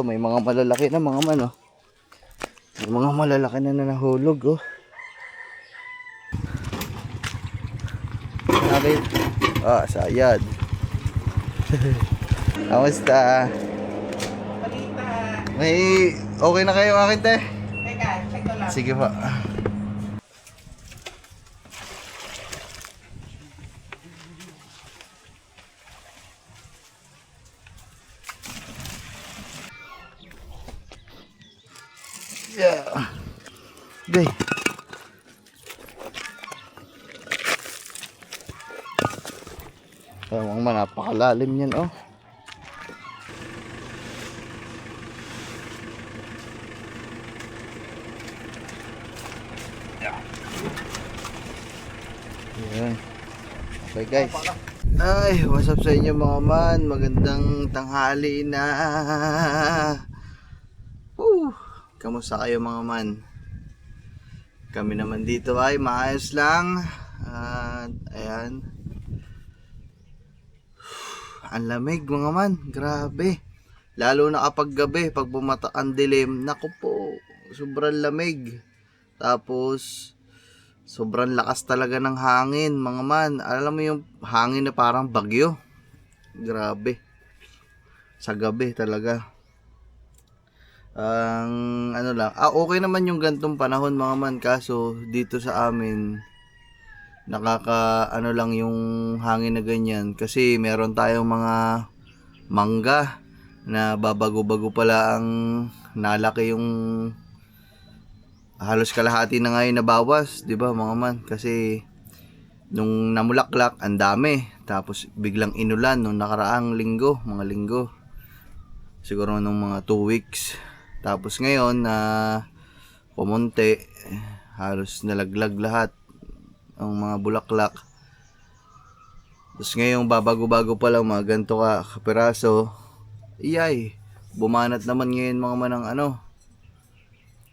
May mga malalaki na mga man, oh. May mga malalaki na nahulog, oh. Bakit? Ah, sayad. Kamusta? Balita. May okay na kayo akin, te? Teka, check ko lang. Sige pa. Yeah. Gay. Tawang man, napakalalim yan, oh. Ayan. Okay, guys. Ay, what's up sa inyo mga man? Magandang tanghali na. Kamusta kayo mga man? Kami naman dito ay maayos lang. At ayan. Ang lamig mga man, grabe. Lalo na kapag gabi, pag bumata ang dilim, naku po, sobrang lamig. Tapos sobrang lakas talaga ng hangin mga man. Alam mo yung hangin na parang bagyo. Grabe. Sa gabi talaga. Ang ano lang, okay naman yung gantong panahon mga man, kaso dito sa amin nakaka ano lang yung hangin na ganyan kasi meron tayong mga mangga na babago-bago pala ang nalaki yung halos kalahati na ngayon na bawas, 'di ba mga man? Kasi nung namulaklak ang dami, tapos biglang inulan nung nakaraang linggo, mga linggo. Siguro nung mga 2 weeks. Tapos ngayon na pumunti, halos nalaglag lahat ang mga bulaklak. Tapos ngayong babago-bago pa lang mga ganito ka kapiraso. Iyay, bumanat naman ngayon mga manang ano,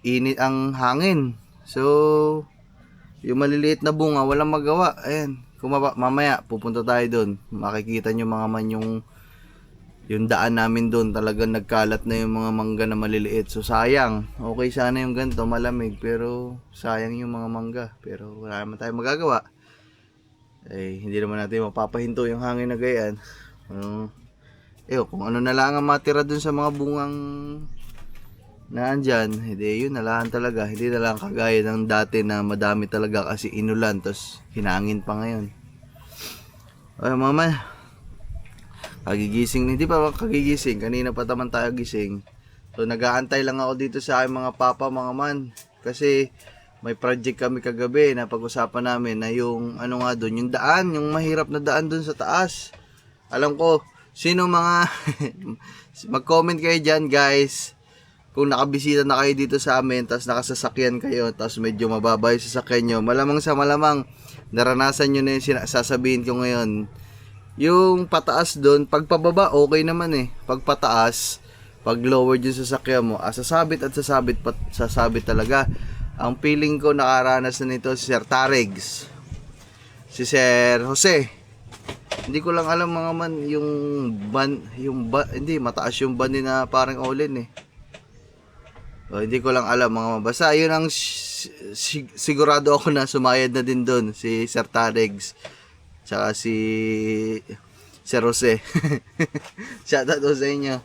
init ang hangin. So yung maliliit na bunga walang magawa. Ayan, mamaya pupunta tayo doon. Makikita nyo mga man yung daan namin doon, talagang nagkalat na yung mga mangga na maliliit. So sayang, okay sana yung ganito malamig, pero sayang yung mga mangga. Pero wala naman tayong magagawa. Eh, hindi naman natin mapapahinto yung hangin na gayan. Kung ano na lang ang matira dun sa mga bungang na andyan, hindi yun na lang talaga. Hindi na lang kagaya ng dati na madami talaga kasi inulan, tapos hinangin pa ngayon. Ay mama, kagigising, hindi pa kagigising, kanina pa naman tayo gising. So nag-aantay lang ako dito sa aking mga papa mga man, kasi may project kami kagabi na pag-usapan namin na yung ano nga doon, yung daan, yung mahirap na daan doon sa taas. Alam ko sino mga mag-comment kayo dyan guys, kung nakabisita na kayo dito sa amin, tapos nakasasakyan kayo, tapos medyo mababa yung sasakyan nyo, malamang sa malamang naranasan nyo na yung sasabihin ko ngayon. Yung pataas doon, pag pababa okay naman eh. Pag pataas, pag lower yung sasakyan mo, sasabit at sasabit, sasabit talaga. Ang feeling ko nakaranas na nito si Sir Taregs, si Sir Jose. Hindi ko lang alam mga man yung hindi mataas yung ban na parang Olin eh. Hindi ko lang alam mga man. Basta yun ang sigurado ako na sumayad na din doon si Sir Taregs. Tsaka si Sir Jose. Shoutout out sa inyo.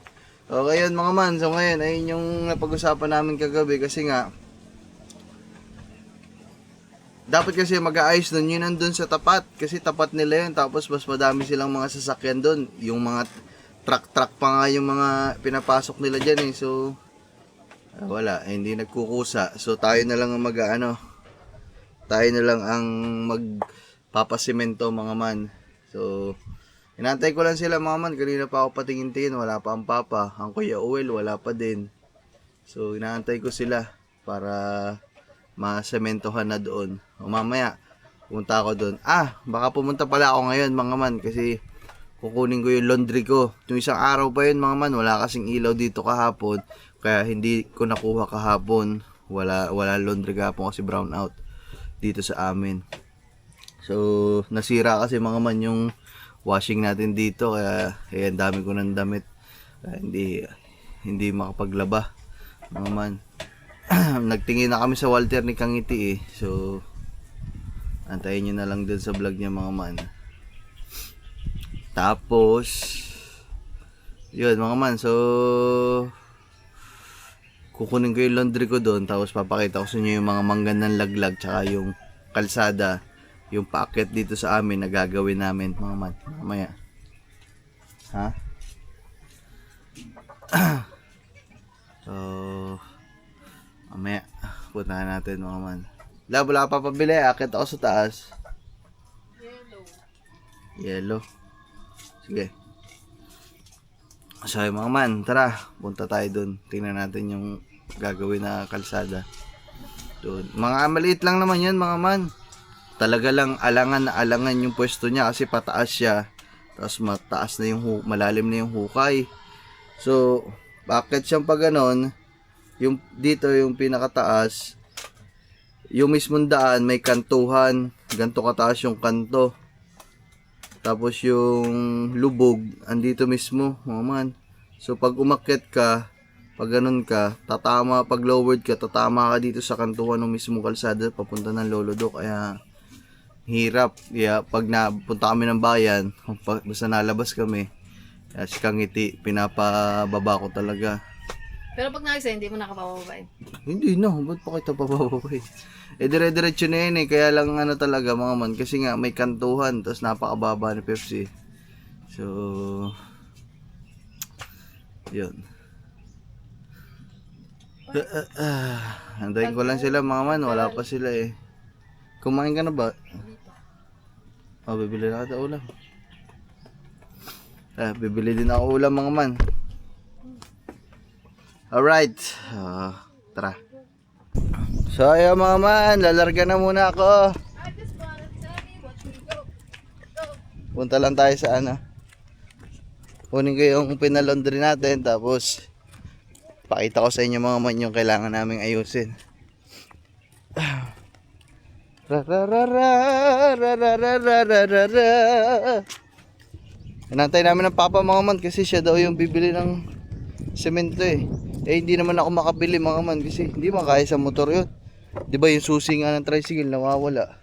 Okay yun mga man. So ngayon, ayun yung napag-usapan namin kagabi. Kasi nga, dapat kasi mag-aayos nun. Yun nandun sa tapat. Kasi tapat nila yun. Tapos mas madami silang mga sasakyan dun. Yung mga truck pa nga yung mga pinapasok nila dyan eh. So, wala. Hindi nagkukusa. So tayo na lang ang tayo na lang ang papasimento mga man. So inantay ko lang sila mga man. Kanina pa ako patingin-tingin, wala pa ang papa. Ang Kuya Uwel wala pa din. So inaantay ko sila para masementohan na doon. O mamaya pumunta ako doon. Baka pumunta pala ako ngayon mga man, kasi kukunin ko yung laundry ko. Yung isang araw pa yun mga man, wala kasing ilaw dito kahapon, kaya hindi ko nakuha kahapon. Wala laundry kahapon kasi brown out dito sa amin. So nasira kasi mga man yung washing natin dito, kaya ayan, dami ko ng damit. Hindi hindi makapaglaba mga man. Nagtingin na kami sa Walter ni Kangiti so antayin nyo na lang dun sa vlog niya mga man. Tapos yun mga man, so kukunin ko yung laundry ko doon, tapos papakita ko sa inyo yung mga manggandang laglag tsaka yung kalsada, yung paakyat dito sa amin na gagawin namin mga man mamaya. Ha? So mamaya puntahan natin mga man. Wala pa pabili, akit ako sa taas. Yellow. Sige. So mga man, tara, punta tayo dun. Tingnan natin yung gagawin na kalsada. Doon. Mga maliit lang naman yun mga man. Talaga lang alangan na alangan yung pwesto niya kasi pataas siya. Tapos mataas na yung malalim na yung hukay. So, bakit siyang pa ganon? Yung dito yung pinakataas, yung mismong daan may kantuhan, ganto kataas yung kanto. Tapos yung lubog andito mismo, mga man. So pag umakyat ka, pag ganun ka, tatama, pag lowered ka, tatama ka dito sa kantuhan ng mismong kalsada papunta ng Lolodo. Kaya hirap. Kaya pag napunta kami ng bayan, basta nalabas kami, kaya si Kangiti, pinapababa ko talaga. Pero pag nakisa, hindi mo nakapababain. Hindi na, ba't pa kita papababay? Dire-diretso na yun kaya lang ano talaga mga man, kasi nga may kantuhan, tapos napakababa ni Pepsi. So, yun. Antayin ko lang sila mga man, wala pa sila Kumain ka na ba? Bibili na kita ulam. Bibili din ako ulam mga man. Alright, tara. So ayun mga man, lalarga na muna ako. Punta lang tayo sa ano. Kunin ko yung pinalondry natin, tapos pakita ko sa inyo mga man yung kailangan naming ayusin. Inantay namin ng papa mga man kasi siya daw yung bibili ng semento hindi naman ako makabili mga man kasi hindi makaya sa motor yun. Di ba yung susi nga ng tricycle nawawala.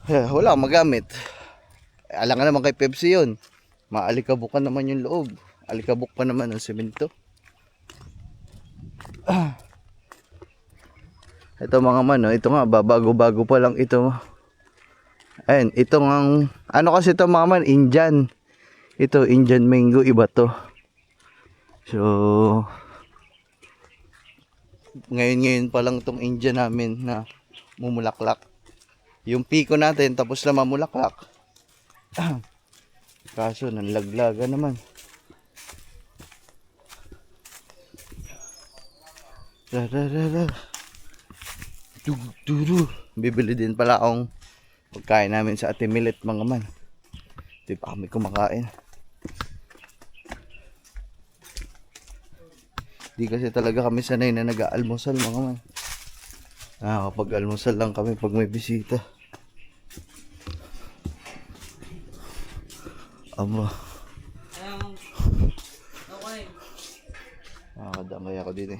Wala akong magamit. Alam nga naman kay Pepsi yun. Maalikabukan naman yung loob. Alikabok pa naman ng semento. Ito mga man, ito nga, bago-bago pa lang ito. Ayun, ito ang, ano kasi ito mga man, Indian. Ito, Indian mango, iba to. So, ngayon pa lang itong Indian namin na mumulaklak. Yung piko natin, tapos na mamulaklak. Kaso, nanlaglaga naman. Bibili din pala akong pagkain namin sa Ate Millet mga man. Hindi pa kami kumakain. Di kasi talaga kami sanay na nag-aalmusal mga man. Kapag almusal lang kami pag may bisita. Aba. Nakakadamay ako din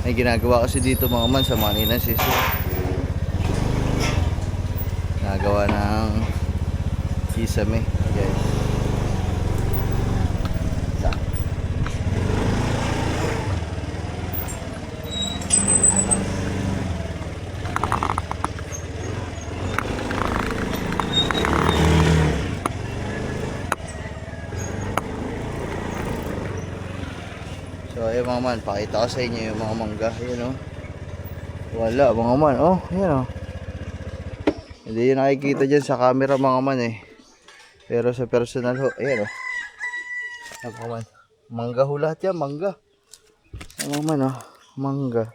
May ginagawa kasi dito mga man sa Manila Sisi. Nagawa ng kisame guys. So ayun mga man, pakita ko sa inyo yung mga mangga. Ayan wala mga man. Ayan hindi yun nakikita dyan sa camera mga man pero sa personal ayan mga man, mangga ho lahat yan, mangga. Mga man mangga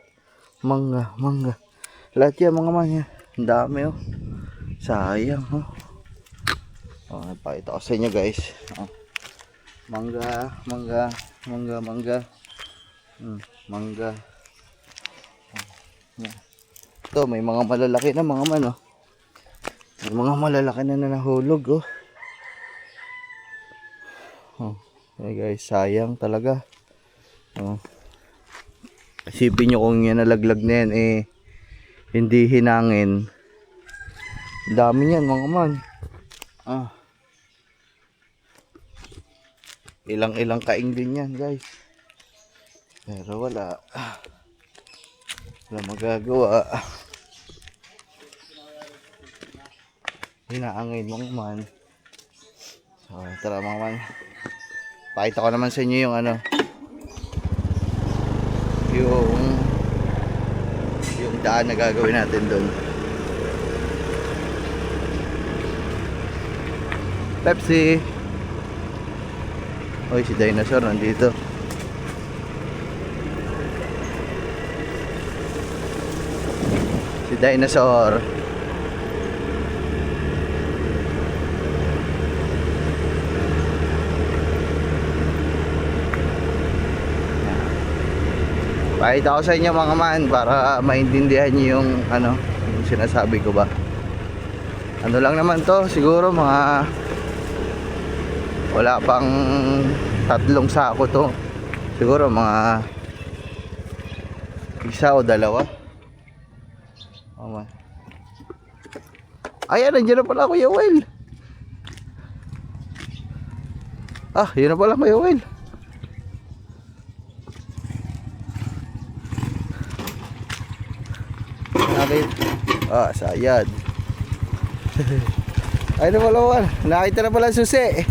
lahat yan mga man yan. Ang dami sayang pakita ko sa inyo guys. Mangga Mangga. Ito, may mga malalaki na mga man, oh. May mga malalaki na nahulog, oh. Oh, okay guys, sayang talaga. Oh. Isipin nyo kung yan nalaglag na yan, eh, hindi hinangin. Dami yan, mga man. Ah. Ilang kaing din yan, guys. Pero wala. Wala magagawa. Hinaangin mga man. So, tara mga man. Pakita ko naman sa inyo yung ano. Yung daan na gagawin natin doon. Pepsi. Oy, si Dinosaur nandito. Si Dinosaur. Pakita ko sa inyo mga man para maintindihan niyo yung ano, yung sinasabi ko ba. Ano lang naman to, siguro mga wala pang 3 sako to. Siguro mga 1 o 2. Oh man. Ayan, nandiyan na pala Kuya Will. Ah, yun na pala Kuya Will. Ah, sayad. Ay na pala man. Nakita na pala susi.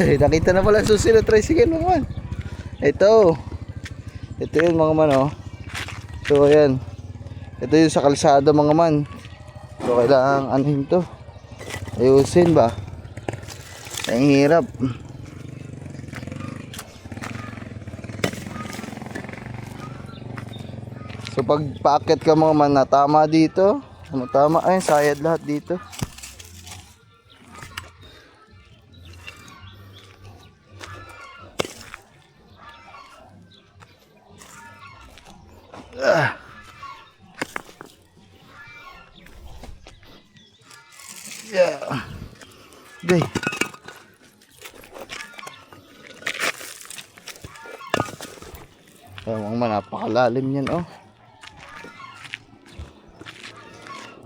Nakita na pala susi na tricycle naman. Ito yun mga man, oh. So ayan. Ito yung sa kalsada mga man. So kailangan anuhin to. Ayusin ba? Ang hirap. So pag paakyat ka mga man na tama dito, tama ay sayad lahat dito. Yeah. Okay. Ay, mga man, napakalalim yan, oh.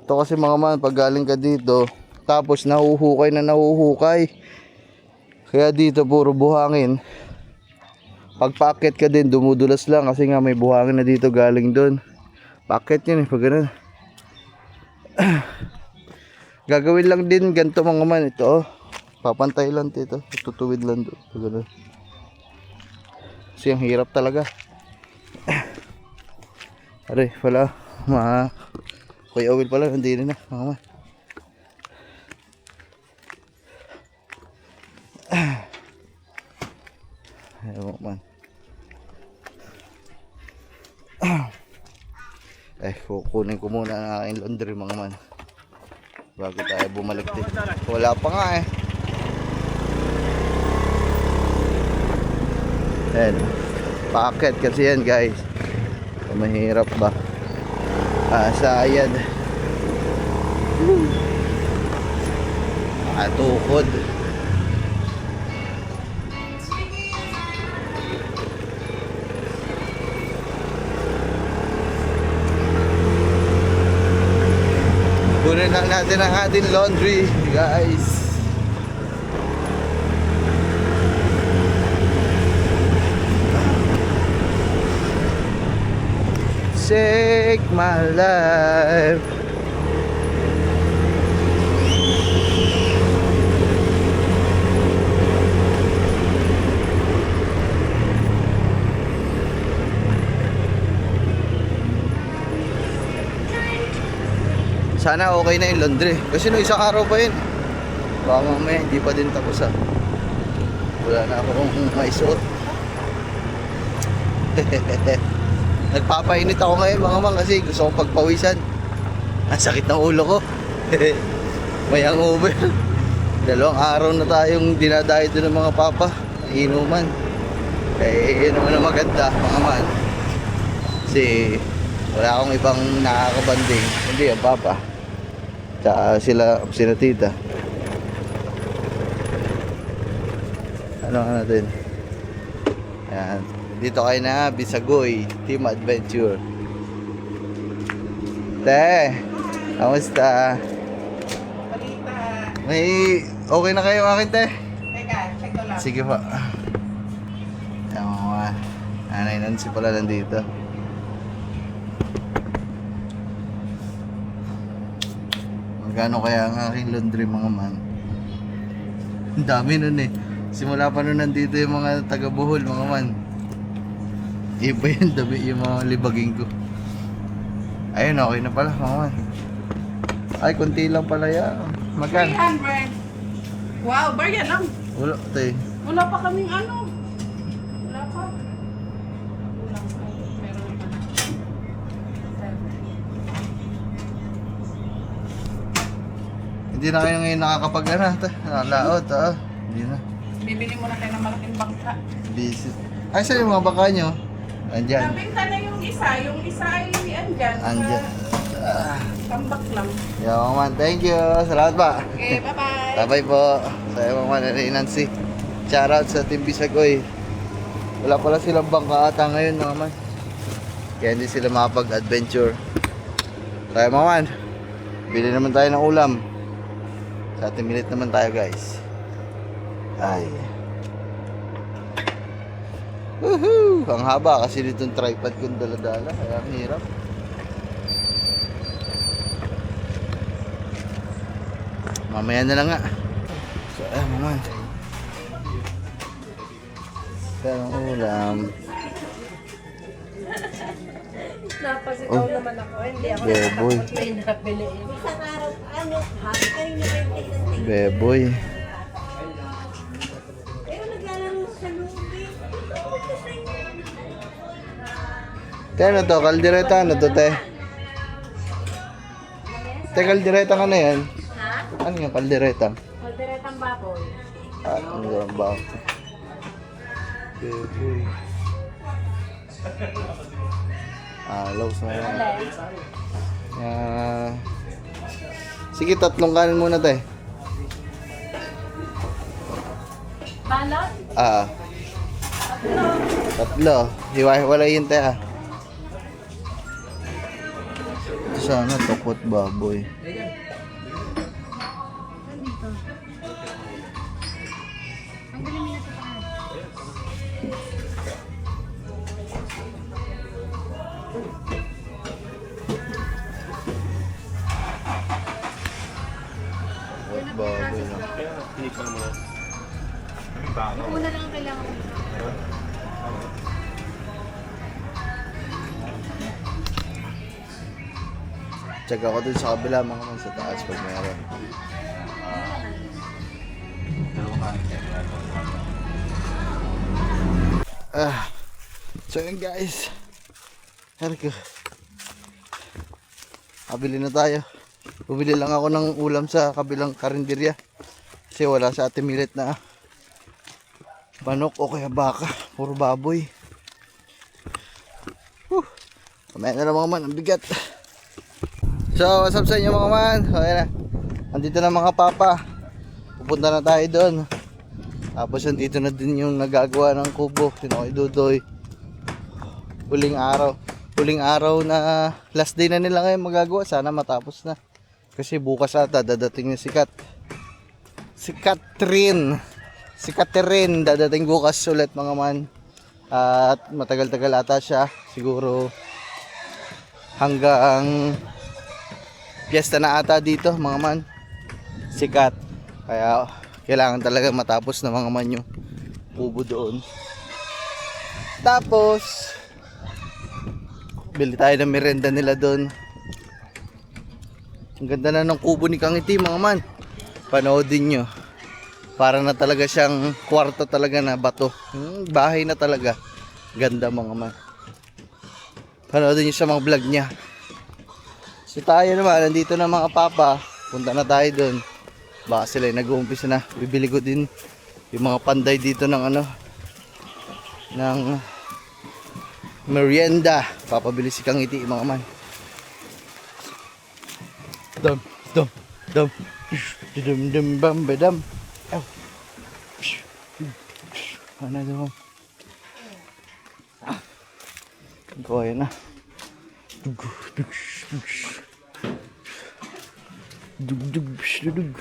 Ito kasi mga man, pag galing ka dito, tapos nahuhukay na nahuhukay. Kaya dito puro buhangin. Pag paakyat ka din, dumudulas lang kasi nga may buhangin na dito galing doon. Paakyat yun eh, pag ganun. Gagawin lang din ganito mga man, ito, oh. Papantay lang dito, tutuwid lang doon, pag ganun. Kasi ang hirap talaga. Aray, pala, Kuya Will pala, hindi rin na, mga man. Ayaw man. Kukunin ko muna ang aking laundry mga man. Bago tayo bumalik din. Wala pa nga eh. Ayan. Paakit kasi yan guys. Mahirap ba? Sayad. Tukod. Kunin lang natin ang ating laundry guys. Take my life. Sana okay na yung laundry. Kasi no isang araw pa yun. Baka mamaya hindi pa din tapos ah. Wala na akong maisuot. Nagpapainit ako ngayon mga man kasi gusto kong pagpawisan. Ang sakit ng ulo ko. May hangover. 2 araw na tayong dinadayo doon ng mga papa. Inuman. Eh, yun naman ang maganda, mga man. Kasi, wala akong ibang nakakabanding. Hindi, ang papa. Tsaka sila tita. Ano natin? Ayan. Dito kayo na, Bisagoy Team Adventure. Te, kamusta? Balita. May okay na kayo akin, te? Teka, check ko lang. Sige pa. Ayan, mga Nanay Nancy pala nandito. Magkano kaya ang aking laundry, mga man? Ang dami nun eh. Simula pa nun nandito yung mga taga Bohol, mga man. Iba yung dami yung mga libaging ko. Ayun, okay na pala, mga man. Ay, konti lang pala yan. Magkano? 300. Wow, barya lang. Wala, te. Wala pa kaming ano. Wala pa. Wala pa. Meron pa na. Hindi na kayo ngayon nakakapag laot, Hindi na. Bibili mo na tayo ng malaking bangka. Busy. Ay, saan yung mga baka nyo? Andyan. Nabinta na yung isa. Yung isa ay andyan. Andyan. Tambak lang. Yo, mga man. Thank you. Salamat pa. Okay, bye-bye. Bye-bye po. Saya mga man. Nancy. Shoutout sa Team Bisagoy. Wala pala silang bangka ata ngayon, mga man. Kaya hindi sila makapag-adventure. Saya mga man. Bili naman tayo ng ulam. Sa ating minute naman tayo, guys. Ay. Woohoo! Ang haba kasi ditong tripod kong dala-dala. Kaya ang hirap. Mamaya na lang nga. So, maman. Pero ang ulam. Napasikaw naman ako. Hindi ako Beboy. may nabili. Isang araw, ano, happy kayo na kayo ng Beboy. Pero naglalaro sa lubid. Kaya ano to? Kaldereta ano to, te? Te, kaldereta ka na yan. Ha? Ano yung kaldereta? Kalderetang baboy. Ano yung ba? Beboy. Lows na yan. Sige, tatlong kanin muna, te. Balot? Tatlo. Hiwa-hiwalayin, te, Ito sana, tokot baboy. Tokot baboy na. Una lang ang kailangan. Check ako dun sa kabila, mga man, sa taas pag meron. So yun, guys. Herko. Kabili na tayo. Bumili lang ako ng ulam sa kabilang karinderya. Kasi wala sa Ate Milet na manok o kaya baka. Puro baboy. Kamaya na lang, mga man. Ang bigat. So, what's up sa inyo, mga man? Okay na. Andito na mga papa. Pupunta na tayo doon. Tapos andito na din yung nagagawa ng kubo. Sino kay Dudoy. Huling araw na last day na nila ngayon magagawa. Sana matapos na. Kasi bukas ata dadating yung si Catherine dadating bukas ulit, mga man. At matagal-tagal ata siya. Siguro hanggang piyesta na ata dito, mga man. Sikat. Kaya kailangan talaga matapos na, mga man, yung kubo doon. Tapos bili tayo ng merenda nila doon. Ang ganda na ng kubo ni Kang Iti, mga man. Panoodin nyo. Para na talaga siyang kwarto talaga na bato. Bahay na talaga. Ganda, mga man. Panoodin nyo sa mga vlog niya. So tayo naman, nandito na mga papa. Punta na tayo doon. Baka sila nag-uumpisa na. Bibili ko din yung mga panday dito ng ng merienda. Papabili si Kang Iti mga man. Dum dum dum dum dum bam badam. Ano daw? Ko ayun na. Dug dug dug dug dug.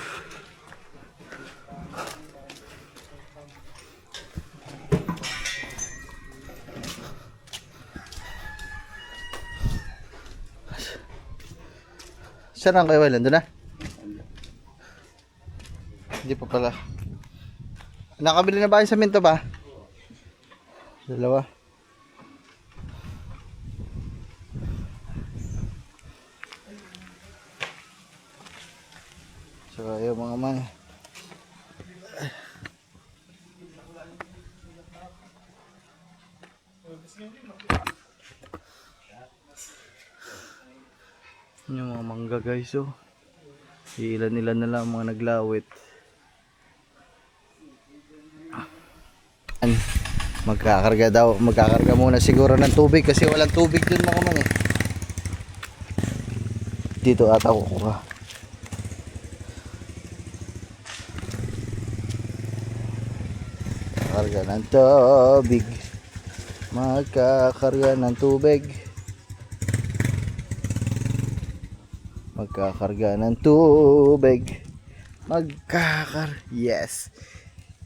Saan ang kayo, Walan? Doon na? Hindi pa pala. Nakabili na ba kayo sa minto ba? Dalawa. So, ayun mga man. Yung mga mangga guys, oh. Ilan-ilan na lang mga naglawit. Magkakarga muna siguro ng tubig kasi walang tubig dun mga man eh. Dito ata kukuha. Karga ng tubig. Magkakarga ng tubig. Magkakarga ng tubig. Yes.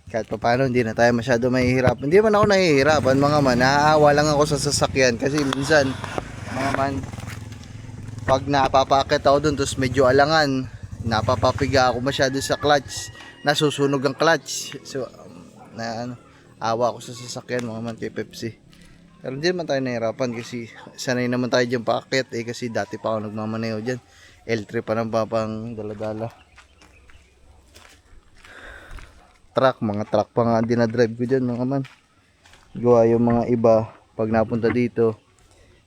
Kahit pa paano hindi na tayo masyado mahihirapan. Hindi man ako nahihirapan mga man. Naaawa lang ako sa sasakyan. Kasi minsan mga man, pag napapakit ako dun tapos medyo alangan, napapapiga ako masyado sa clutch, nasusunog ang clutch. So awa ako sa sasakyan mga man kay Pepsi. Pero hindi naman tayo nahihirapan kasi sanay naman tayo dyan paakit eh, kasi dati pa ako nagmamaneho dyan. L3 pa ng papang daladala. Mga truck pa nga dinadrive ko dyan mga man. Gawa yung mga iba pag napunta dito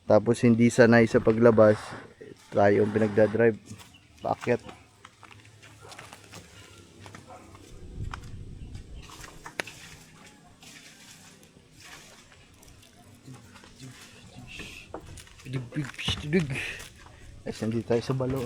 tapos hindi sanay sa paglabas, tayo yung pinagdadrive paakyat. Ay, hindi tayo sa balo.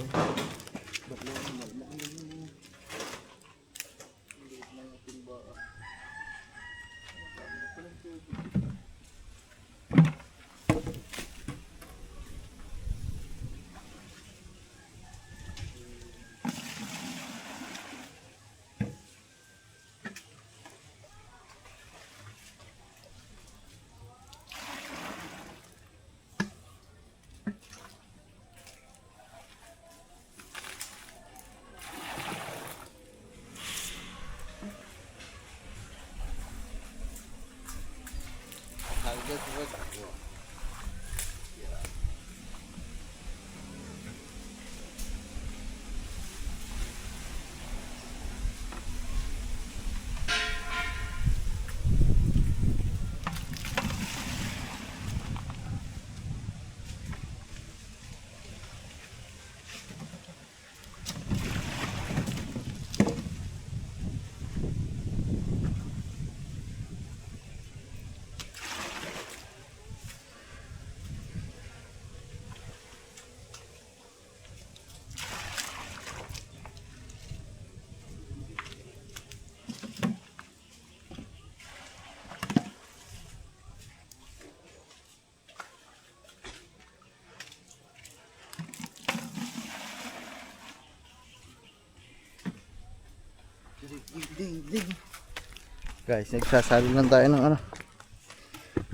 Guys, nagsasalo lang tayo ng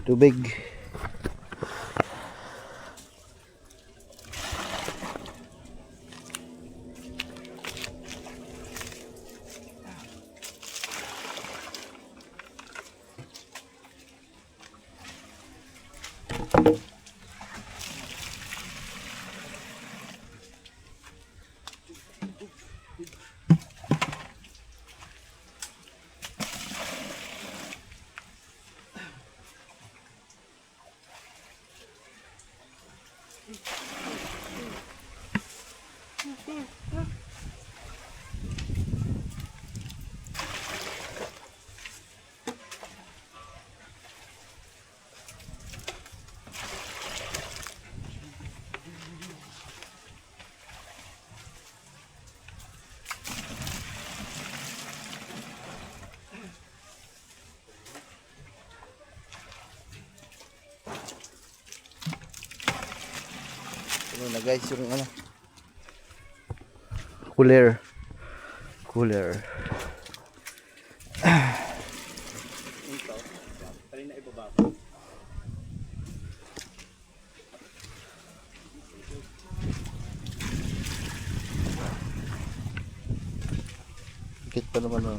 tubig. Yun na guys, yung ano. Cooler. Dikit pa naman oh.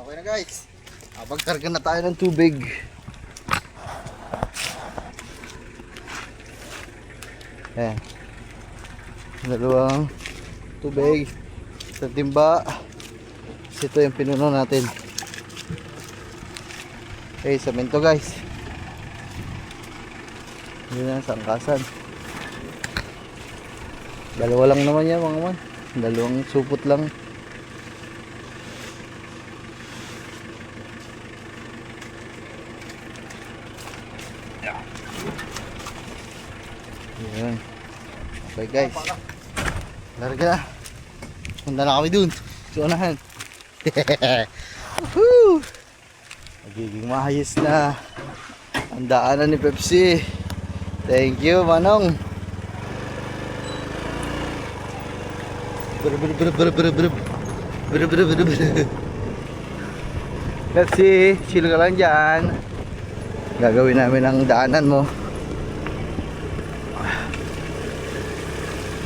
Okay na guys. Pagkarga na tayo ng tubig. Ayan. Dalawang tubig sa timba. Ito yung pinuno natin. Okay, semento guys. Yun na sa angkasan. Dalawa lang naman yan mga man. Dalawang supot lang. Ayan. Okay guys. Larga na. Punta na kami dun. Sa unahan. Woohoo! Magiging maayos na ang daanan ni Pepsi. Thank you, Manong. Pepsi, chill ka lang dyan. Gagawin namin ang daanan mo.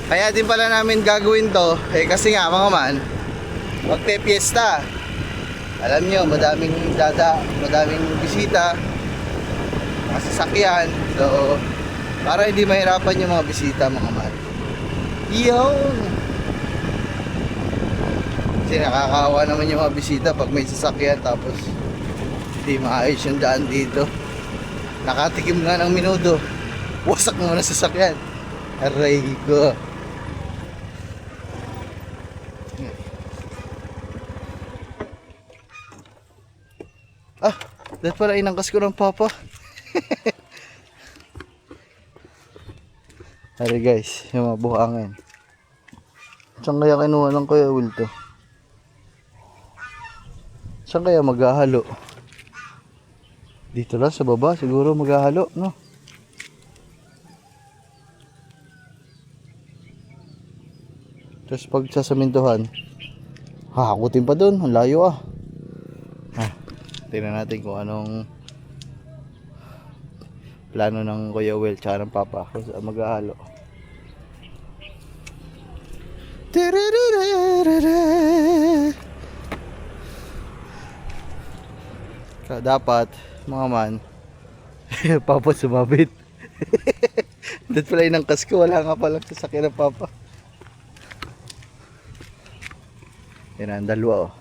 Kaya din pala namin gagawin to kasi nga mga man, magpe-fiesta. Alam nyo, madaming bisita, mga sasakyan. So, para hindi mahirapan yung mga bisita mga man. Yun! Kasi nakakawa naman yung mga bisita pag may sasakyan tapos hindi maayos yung daan dito. Nakatikim nga ng minuto, wasak mo na sasakyan. Aray ko. Dahil pala inangkas ko ng papa. Hari guys, yung mga buhangin. Saan kaya kinuha ng Kuya Will to? Saan kaya maghahalo? Dito lang sa baba siguro maghahalo, no? Tapos pag sasamintuhan, hahakutin pa dun, ang layo ah. Tingnan natin kung anong plano ng Kuya Will tsaka ng Papa kung saan maghahalo. Kaya dapat mga man Papa sumabit. Dahil pala inangkas ko, wala nga palang sasakyan ng Papa. Yan ang dalawa oh.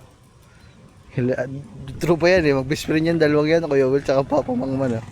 Tropa yan eh, mag-best friend yan, dalawang yan, Kuya Will tsaka Papa Mangman oh.